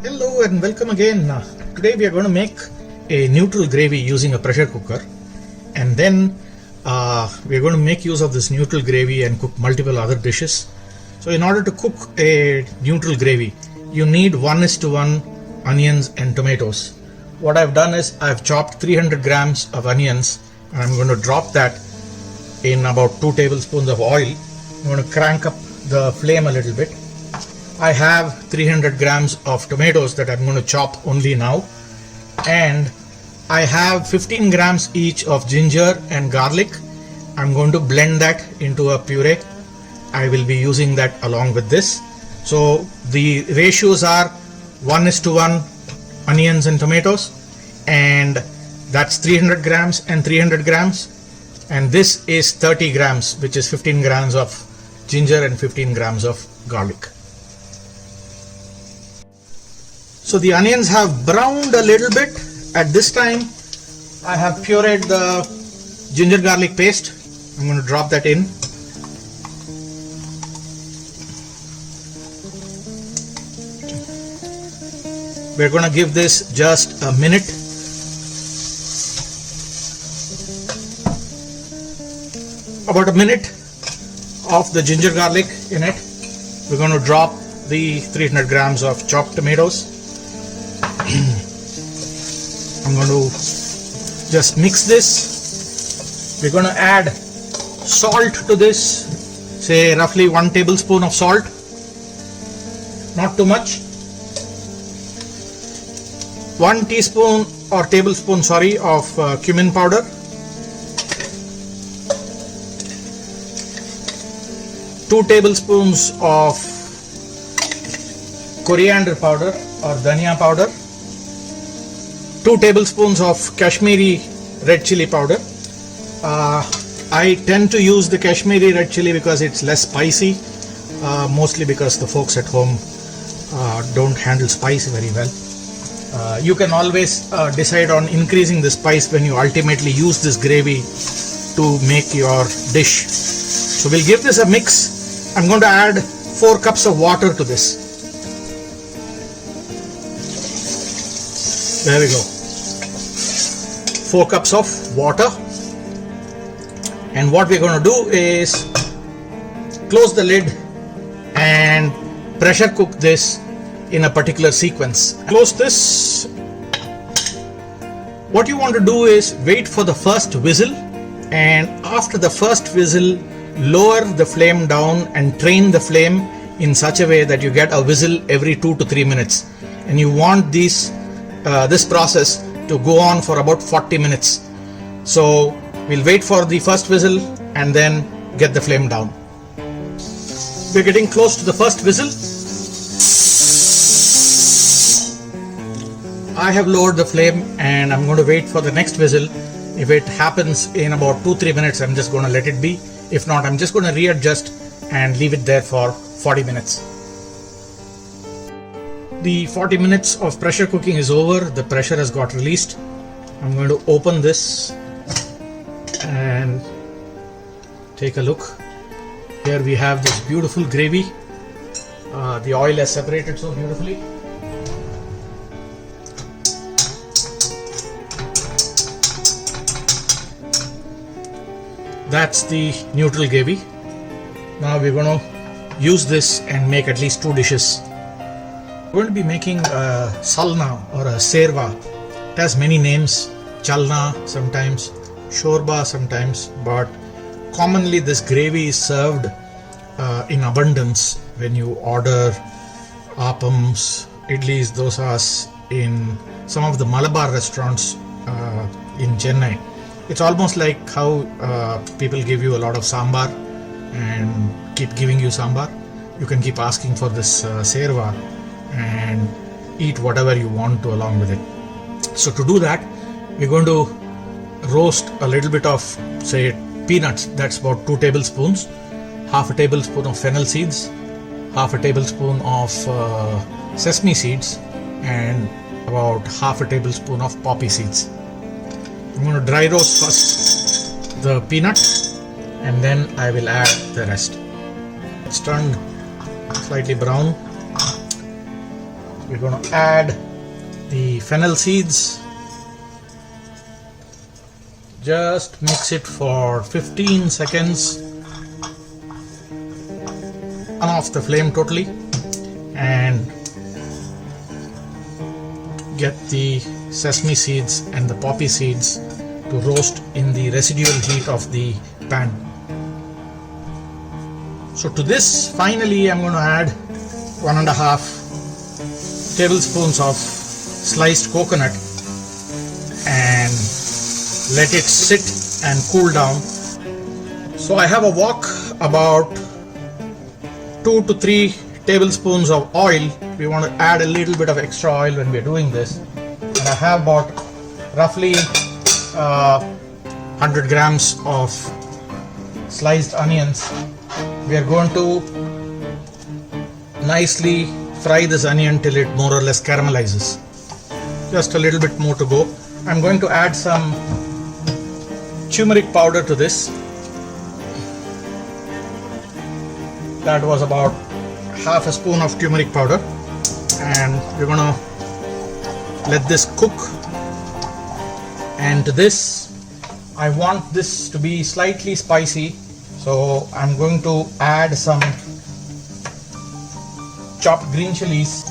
Hello and welcome again. Today we are going to make a neutral gravy using a pressure cooker, and then we are going to make use of this neutral gravy and cook multiple other dishes. So in order to cook a neutral gravy, you need 1:1 onions and tomatoes. What I've done is I've chopped 300 grams of onions, and I'm going to drop that in about 2 tablespoons of oil. I'm going to crank up the flame a little bit. I have 300 grams of tomatoes that I'm going to chop only now, and I have 15 grams each of ginger and garlic. I'm going to blend that into a puree. I will be using that along with this. So the ratios are 1:1 onions and tomatoes, and that's 300 grams and 300 grams, and this is 30 grams, which is 15 grams of ginger and 15 grams of garlic. So the onions have browned a little bit. At this time, I have pureed the ginger garlic paste. I'm going to drop that in. We're going to give this just a minute. About a minute of the ginger garlic in it. We're going to drop the 300 grams of chopped tomatoes. I'm going to just mix this. We're going to add salt to this, say roughly 1 tablespoon of salt, not too much. 1 teaspoon or tablespoon of cumin powder. Two tablespoons of coriander powder or dhania powder. 2 tablespoons of Kashmiri red chili powder. I tend to use the Kashmiri red chili because it's less spicy, mostly because the folks at home don't handle spice very well. You can always decide on increasing the spice when you ultimately use this gravy to make your dish. So we'll give this a mix. I'm going to add 4 cups of water to this. There we go. 4 cups of water. And what we're going to do is close the lid and pressure cook this in a particular sequence. Close this. What you want to do is wait for the first whistle, and after the first whistle, lower the flame down and train the flame in such a way that you get a whistle every 2 to 3 minutes. And you want this process to go on for about 40 minutes. So we'll wait for the first whistle and then get the flame down. We're getting close to the first whistle. I have lowered the flame and I'm going to wait for the next whistle. If it happens in about 2-3 minutes, I'm just going to let it be. If not, I'm just going to readjust and leave it there for 40 minutes. The 40 minutes of pressure cooking is over. The pressure has got released. I'm going to open this and take a look. Here we have this beautiful gravy. The oil has separated so beautifully. That's the neutral gravy. Now we're going to use this and make at least 2 dishes. We're going to be making a salna or a serva. It has many names, chalna sometimes, shorba sometimes, but commonly this gravy is served in abundance when you order appams, idlis, dosas in some of the Malabar restaurants in Chennai. It's almost like how people give you a lot of sambar and keep giving you sambar. You can keep asking for this serva and eat whatever you want to along with it. So to do that, we're going to roast a little bit of, say, peanuts. That's about 2 tablespoons. Half a tablespoon of fennel seeds, half a tablespoon of sesame seeds, and about half a tablespoon of poppy seeds. I'm going to dry roast first the peanut, and then I will add the rest. It's turned slightly brown. We're going to add the fennel seeds. Just mix it for 15 seconds. Turn off the flame totally and get the sesame seeds and the poppy seeds to roast in the residual heat of the pan. So to this, finally, I'm going to add 1.5 tablespoons of sliced coconut and let it sit and cool down. So I have a wok about 2 to 3 tablespoons of oil. We want to add a little bit of extra oil when we're doing this. And I have about roughly 100 grams of sliced onions. We are going to nicely fry this onion till it more or less caramelizes. Just a little bit more to go. I'm going to add some turmeric powder to this. That was about half a spoon of turmeric powder, and we're gonna let this cook. And to this, I want this to be slightly spicy, so I'm going to add some chopped green chilies.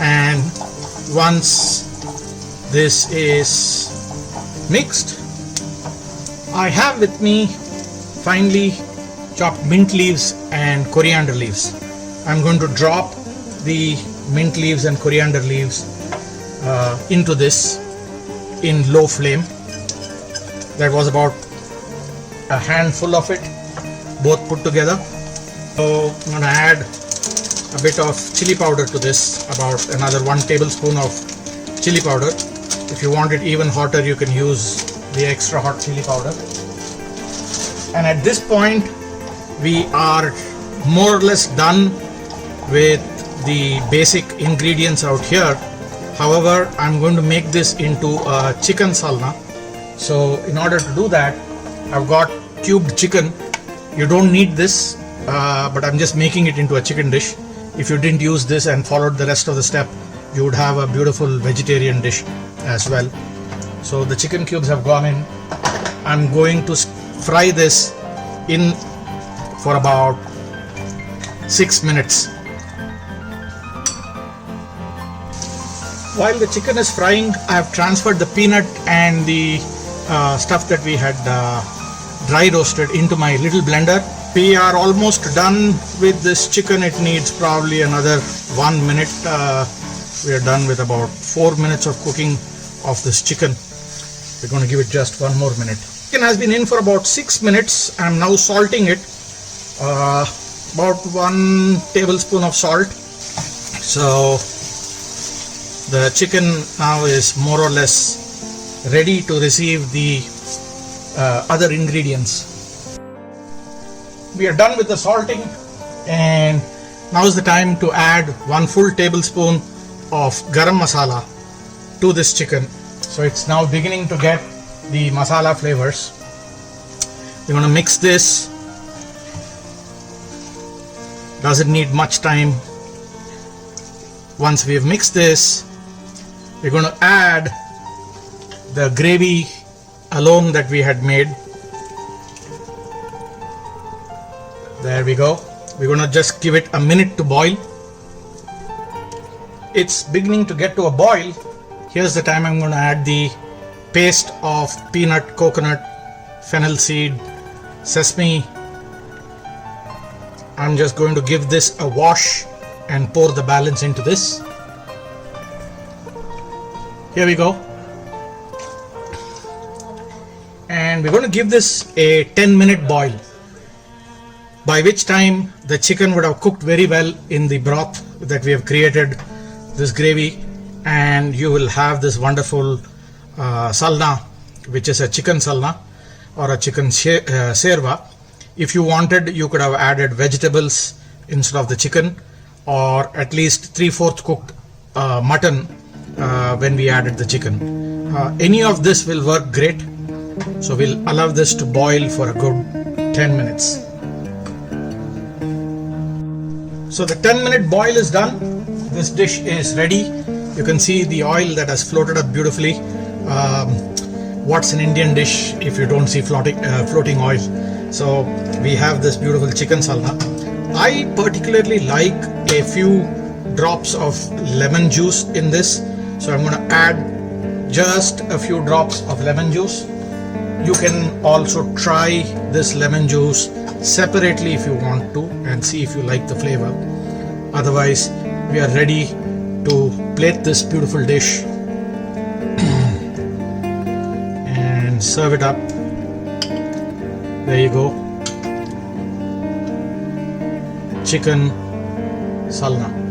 And once this is mixed, I have with me finely chopped mint leaves and coriander leaves. I'm going to drop the mint leaves and coriander leaves into this in low flame. That was about a handful of it, both put together. So I'm going to add a bit of chili powder to this, about another 1 tablespoon of chili powder. If you want it even hotter, you can use the extra hot chili powder. And at this point, we are more or less done with the basic ingredients out here. However, I'm going to make this into a chicken salna. So in order to do that, I've got cubed chicken. You don't need this, but I'm just making it into a chicken dish. If you didn't use this and followed the rest of the step, you would have a beautiful vegetarian dish as well. So the chicken cubes have gone in. I'm going to fry this in for about 6 minutes. While the chicken is frying, I have transferred the peanut and the stuff that we had dry roasted into my little blender. We are almost done with this chicken. It needs probably another 1 minute. We are done with about 4 minutes of cooking of this chicken. We're going to give it just 1 more minute. Chicken has been in for about 6 minutes. I'm now salting it. About 1 tablespoon of salt. So the chicken now is more or less ready to receive the other ingredients. We are done with the salting, and now is the time to add 1 full tablespoon of garam masala to this chicken. So it's now beginning to get the masala flavors. We're going to mix this. Doesn't need much time. Once we have mixed this, we're going to add the gravy alone that we had made. There we go. We're going to just give it a minute to boil. It's beginning to get to a boil. Here's the time I'm going to add the paste of peanut, coconut, fennel seed, sesame. I'm just going to give this a wash and pour the balance into this. Here we go. And we're going to give this a 10-minute boil, by which time the chicken would have cooked very well in the broth that we have created, this gravy, and you will have this wonderful salna, which is a chicken salna or a chicken serva. If you wanted, you could have added vegetables instead of the chicken, or at least 3/4 cooked mutton when we added the chicken. Any of this will work great. So we'll allow this to boil for a good 10 minutes. So the 10-minute boil is done. This dish is ready. You can see the oil that has floated up beautifully. What's an Indian dish if you don't see floating oil? So we have this beautiful chicken salna. I particularly like a few drops of lemon juice in this. So I'm going to add just a few drops of lemon juice. You can also try this lemon juice separately if you want to and see if you like the flavor. Otherwise, we are ready to plate this beautiful dish and serve it up. There you go. Chicken salna.